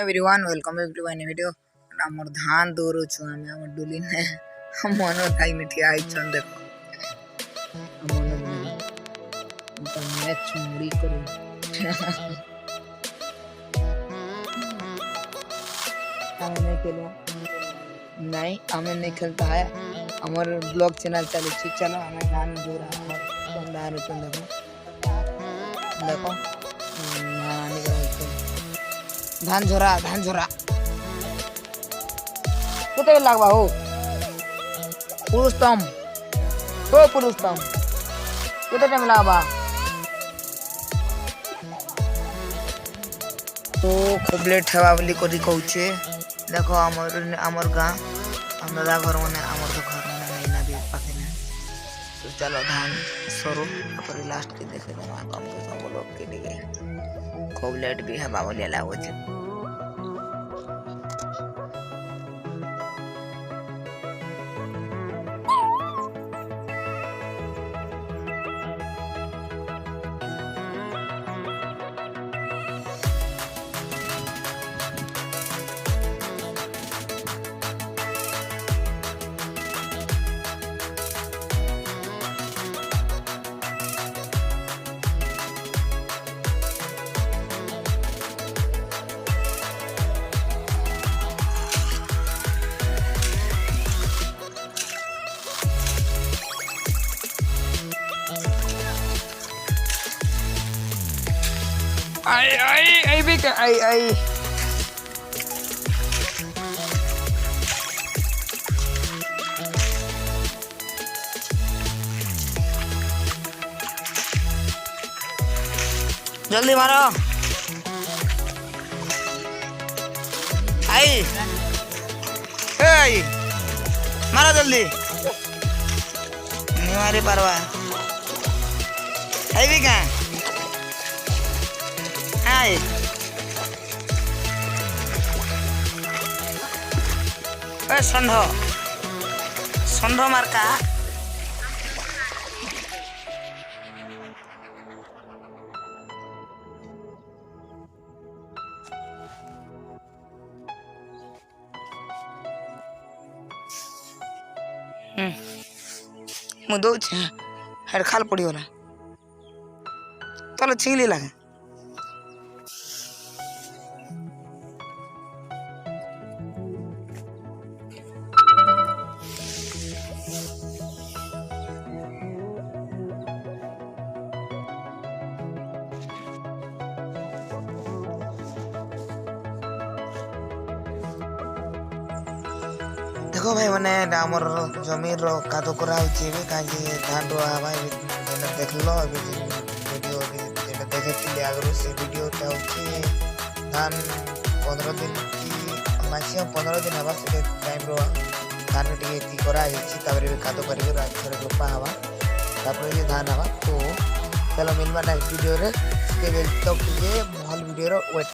Everyone welcome everyone video हमर धान दोरो छु हमें हमर डुली ने मन थाई ने ठिया आइछन देखो मन तो मैच मुड़ी करू हमें नहीं खेलो नहीं हमें नहीं खेलता है हमार ब्लॉग चैनल चले छी चलो हमें धान दो रहा है पंदार चल देखो धान झोरा कितने लगवा हो पुरुषोत्तम हो पुरुषोत्तम कितने टाइम लगवा तो खूब लेट हेवा बोली करी कहूचे देखो आमर गाँ हम दादा घर मैंने आमर तो घर मैंने नहीं ना भी पाखे ने तो चलो धान सरो पर लास्ट के देखे देना कम के सब लोग के लिए खूब लेट भी हेवा बोली लागो छे आई भी आई जल्दी मारो आई मारो जल्दी नहीं मारी परवा आई भी क्या Hai. Sondho marka. मुदो छे हर खाल पड़ी होला चलो छिंगली लगे देखो भाई मैंने आमर जमीन रो कादो करा होची बे काजे धान रो भाई देख लो अभी वीडियो जेटा देखे आगरो से वीडियो टा होची धान 15 दिन की मैक्सिमम 15 दिन हवा से टाइम रो धान टी ती करा होची ताबरे कादो करी रात थोड़े रोपा हवा तापर ये धान हवा तो चलो मिलवा नेक्स्ट वीडियो रे के तक ये महल वीडियो रो वेट